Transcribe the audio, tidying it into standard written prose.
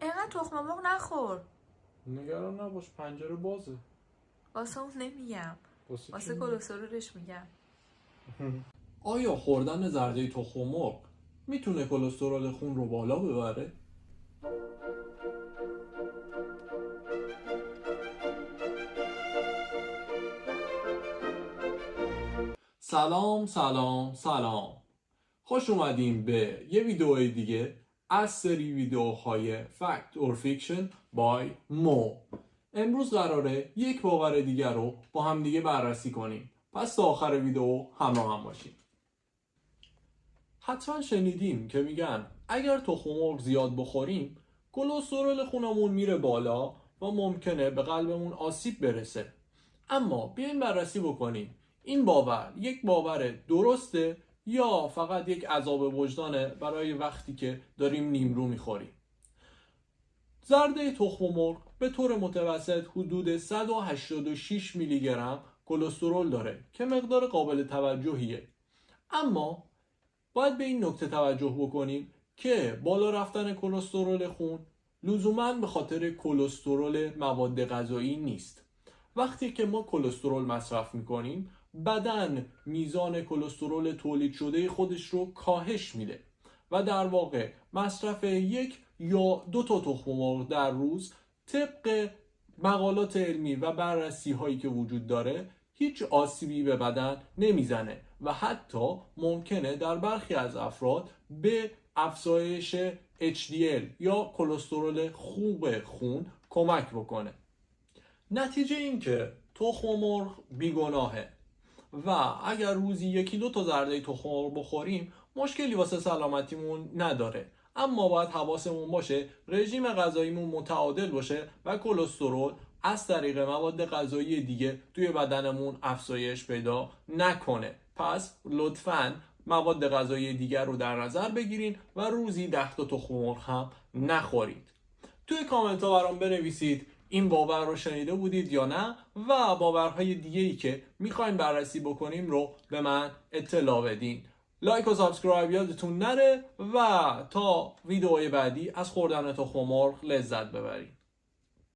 اینقدر تخم مرغ نخور. نگران نباش، پنجره بازه. واسه اون نمیگم، واسه چی؟ کلسترولش میگم. آیا خوردن زرده تخم مرغ میتونه کلسترول خون رو بالا ببره؟ سلام سلام سلام، خوش اومدیم به یه ویدیو دیگه از سری ویدیوهای فکت اور فیکشن بای مو. امروز قراره یک باور دیگر رو با هم دیگه بررسی کنیم، پس تا آخر ویدیو همراه هم باشیم. حتما شنیدیم که میگن اگر تخم مرغ زیاد بخوریم کلسترول خونمون میره بالا و ممکنه به قلبمون آسیب برسه. اما بیاین بررسی بکنیم این باور یک باور درسته یا فقط یک عذاب وجدانه برای وقتی که داریم نیمرو میخوریم. زرده تخم مرغ به طور متوسط حدود 186 میلی گرم کلسترول داره که مقدار قابل توجهیه. اما باید به این نکته توجه بکنیم که بالا رفتن کلسترول خون لزوماً به خاطر کلسترول مواد غذایی نیست. وقتی که ما کلسترول مصرف میکنیم بدن میزان کلسترول تولید شده خودش رو کاهش میده و در واقع مصرف یک یا دو تا تخم مرغ در روز طبق مقالات علمی و بررسی هایی که وجود داره هیچ آسیبی به بدن نمیزنه و حتی ممکنه در برخی از افراد به افزایش HDL یا کلسترول خوب خون کمک بکنه. نتیجه این که تخم مرغ بیگناهه و اگر روزی یکی دو تا زرده تخم مرغ بخوریم مشکلی واسه سلامتیمون نداره، اما باید حواسمون باشه رژیم غذاییمون متعادل باشه و کلسترول از طریق مواد غذایی دیگه توی بدنمون افزایش پیدا نکنه. پس لطفاً مواد غذایی دیگر رو در نظر بگیرین و روزی 10 تا تخم مرغ هم نخورید. توی کامنت ها برام بنویسید این باور رو شنیده بودید یا نه و باورهای دیگه‌ای که میخوایم بررسی بکنیم رو به من اطلاع بدین. لایک و سابسکرایب یادتون نره و تا ویدئوی بعدی از خوردن تخم مرغ لذت ببرید.